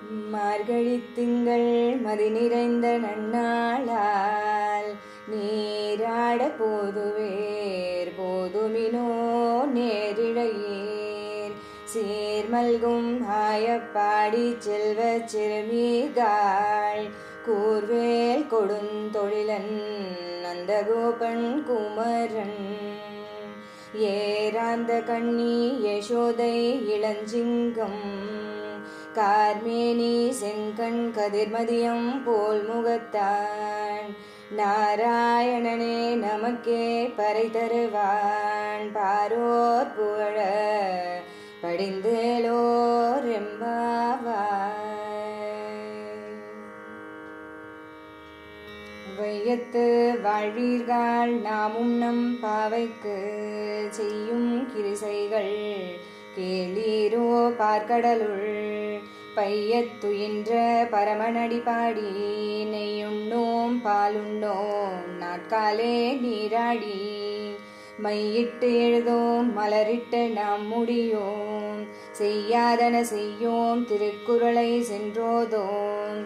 மார்கழித் திங்கள் மதி நிறைந்த நன்னாளால் நீராட போதுவேர் போதுமினோ நேரிழையேர் சீர்மல்கும் ஆயப்பாடி செல்வச் சிறுமிகாள் கூர்வேல் கொடுந்தொழிலன் நந்தகோபன் குமரன் ஏராந்த கண்ணி யசோதை இளஞ்சிங்கம் கார்மேனி செங்கண் கதிர்மதியம் போல் முகத்தான் நாராயணனே நமக்கே பறை தருவான் பாரோர் புகழ படிந்தேலோர் எம்பாவாய். வையத்து வாழ்வீர்கள் நாமும் நம் பாவைக்கு செய்யும் கிரிசைகள் கேளீரோ பார்க்கடலுள் பையத்துயின்ற பரமனடி பாடி நெய்யுண்ணோம் பாலுண்ணோம் நாட்காலே நீராடி மையிட்டு எழுதோம் மலரிட்டு நாம் முடியோம் செய்யாதன செய்யோம் திருக்குறளை சென்றோதோம்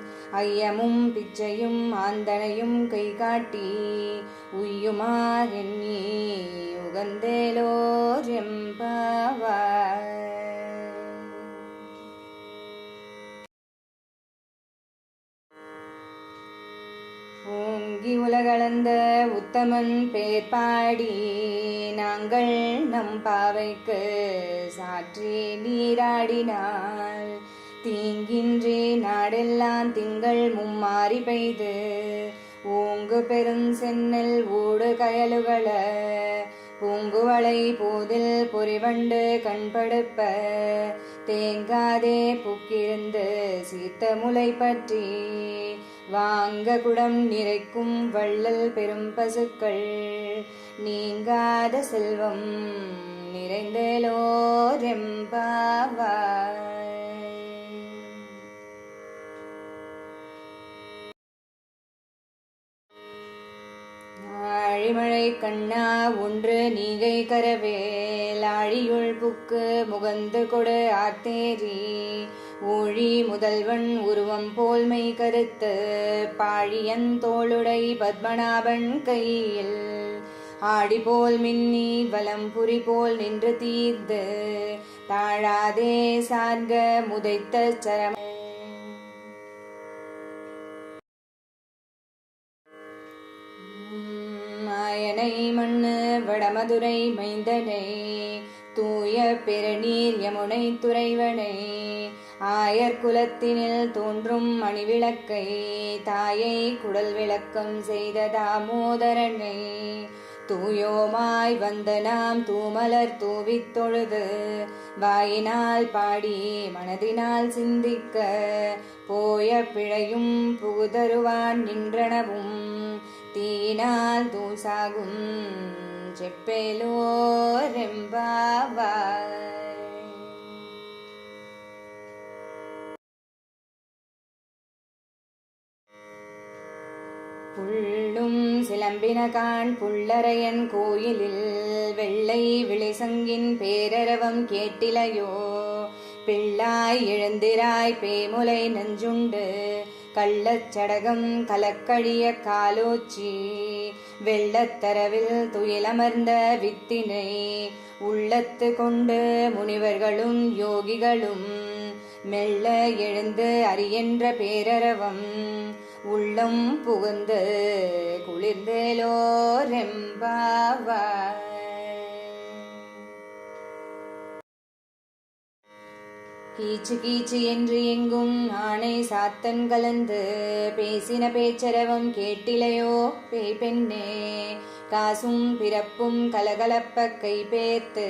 ஐயமும் பிச்சையும் ஆந்தனையும் கை காட்டி உய்யுமார் எண்ணி உகந்தேலோர் எம்பாவாய். ஓங்கி உலகளந்த உத்தமன் பேர் பாடி நாங்கள் நம் பாவைக்கு சாற்றி நீராடினால் தீங்கின்றி நாடெல்லாம் திங்கள் மும்மாறி பெய்து ஓங்கு பெரும் சென்னல் ஊடு கயலுகள பூங்குவளை போதில் பொறிவண்டு கண்படுப்ப தேங்காதே புக்கிருந்து சீத்த முலை பற்றி வாங்க குடம் நிறைக்கும் வள்ளல் பெரும் பசுக்கள் நீங்காத செல்வம் நிறைந்தேலோர் எம்பாவாய். ஆழிமழை கண்ணா ஒன்று நீகை கரவேல் ஆழியுள் புக்கு முகந்து கொடு ஆத்தேரி ஊழி முதல்வன் உருவம் போல்மை கருத்து பாழியன் தோளுடை பத்மநாபன் கையில் ஆடி போல் மின்னி வலம்புரி போல் நின்று தீர்ந்து தாழாதே சார்க முதைத்த சரம மாயனை மண்ணு வடமதுரை மைந்தனை தூய பெருநீர் யமுனை துறைவனை ஆயர் குலத்தினில் தோன்றும் மணிவிளக்கை தாயை குடல் விளக்கம் செய்த தாமோதரனை தூயோமாய் வந்த நாம் தூமலர் தூவித் தொழுது வாயினால் பாடி மனதினால் சிந்திக்க போய பிழையும் புகுதருவான் நின்றனவும் தீனால் தூசாகும் செப்பேலோர் எம்பாவாய். புள்ளும் சிலம்பினகான் புள்ளரையன் கோயிலில் வெள்ளை விளைசங்கின் பேரரவம் கேட்டிலையோ பிள்ளாய் எழுந்திராய் பேமுலை நஞ்சுண்டு கள்ளச்சடகம் கலக்கழிய காலோச்சி வெள்ளத்தரவில் துயிலமர்ந்த வித்தினை உள்ளத்து கொண்டு முனிவர்களும் யோகிகளும் மெல்ல எழுந்து அறியென்ற பேரரவம் உள்ளம் புகுந்து குளிர்ந்தேலோர் எம்பாவாய். கீச்சு கீச்சு என்று எங்கும் ஆணை சாத்தன் கலந்து பேசின பேச்சரவம் கேட்டிலையோ பேய் பெண்ணே காசும் பிறப்பும் கலகலப்ப கை பேர்த்து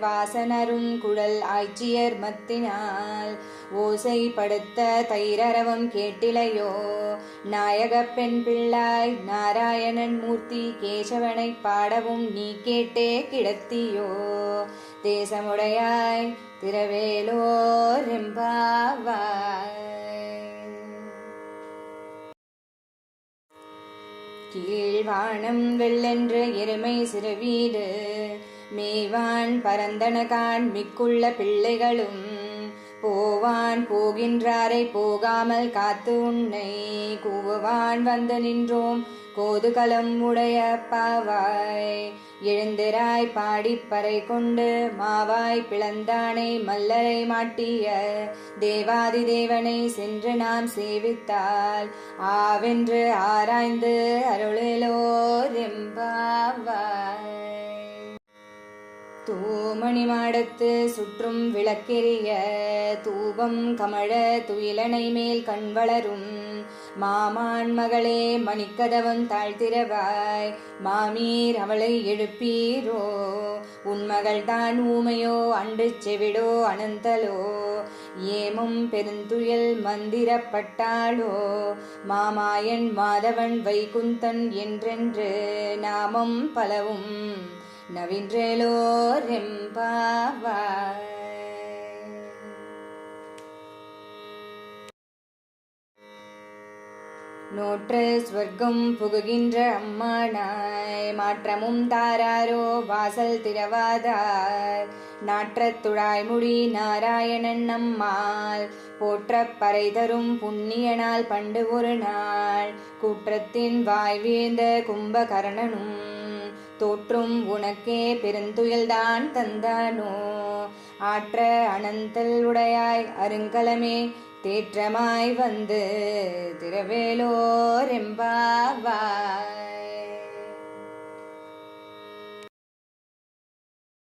வாசனரும் குழல் ஆய்ச்சியர் மத்தினால் ஓசை படுத்த தைரரவம் கேட்டிலையோ நாயக பெண் பிள்ளாய் நாராயணன் மூர்த்தி கேசவனை பாடவும் நீ கேட்டே கிடத்தியோ தேசமுடையாய் திரவேலோர் எம்பாவாய். கீழ்வானம் வெள்ளென்று எருமை சிறுவீடு மேவான் பரந்தனகான் மிக்குள்ள பிள்ளைகளும் போவான் போகின்றாரை போகாமல் காத்து உன்னை கூவுவான் வந்து நின்றோம் கோதுகலம் உடைய பாவாய். எழுந்திராய் பாடிப்பறை கொண்டு மாவாய் பிளந்தானை மல்லரை மாட்டிய தேவாதி தேவனை சென்று நாம் சேவித்தால் ஆவென்று ஆராய்ந்து அருளிலோர் எம்பாவாய். தூமணி மாடத்து சுற்றும் விளக்கெரிய தூபம் கமழ துயிலனை மேல் கண் வளரும் மாமான் மகளே மணிக்கதவம் தாழ்த்திரவாய் மாமீர் அவளை எழுப்பீரோ. உன்மகள் தான் ஊமையோ அன்று செவிடோ அனந்தலோ ஏமும் பெருந்துயல் மந்திரப்பட்டாளோ. மாமாயன் மாதவன் வைகுந்தன் என்றென்று நாமம் பலவும் நவின்றேலோர் எம்பாவாய். நோற்ற ஸ்வர்க்கம் புகுகின்ற அம்மானாய் மாற்றமும் தாராரோ வாசல் திறவாதார். நாற்றத்துழாய்முடி நாராயணன் நம்மால் போற்றப் பறை தரும் புண்ணியனால் பண்டு ஒரு நாள் கூற்றத்தின் வாய் வீழ்ந்த கும்பகர்ணனும் தோற்றும் உனக்கே பெருந்துயல்தான் தந்தானோ. ஆற்ற அனந்தல் உடையாய் அருங்கலமே தேற்றமாய் வந்து திரவேலோர் எம்பாவாய்.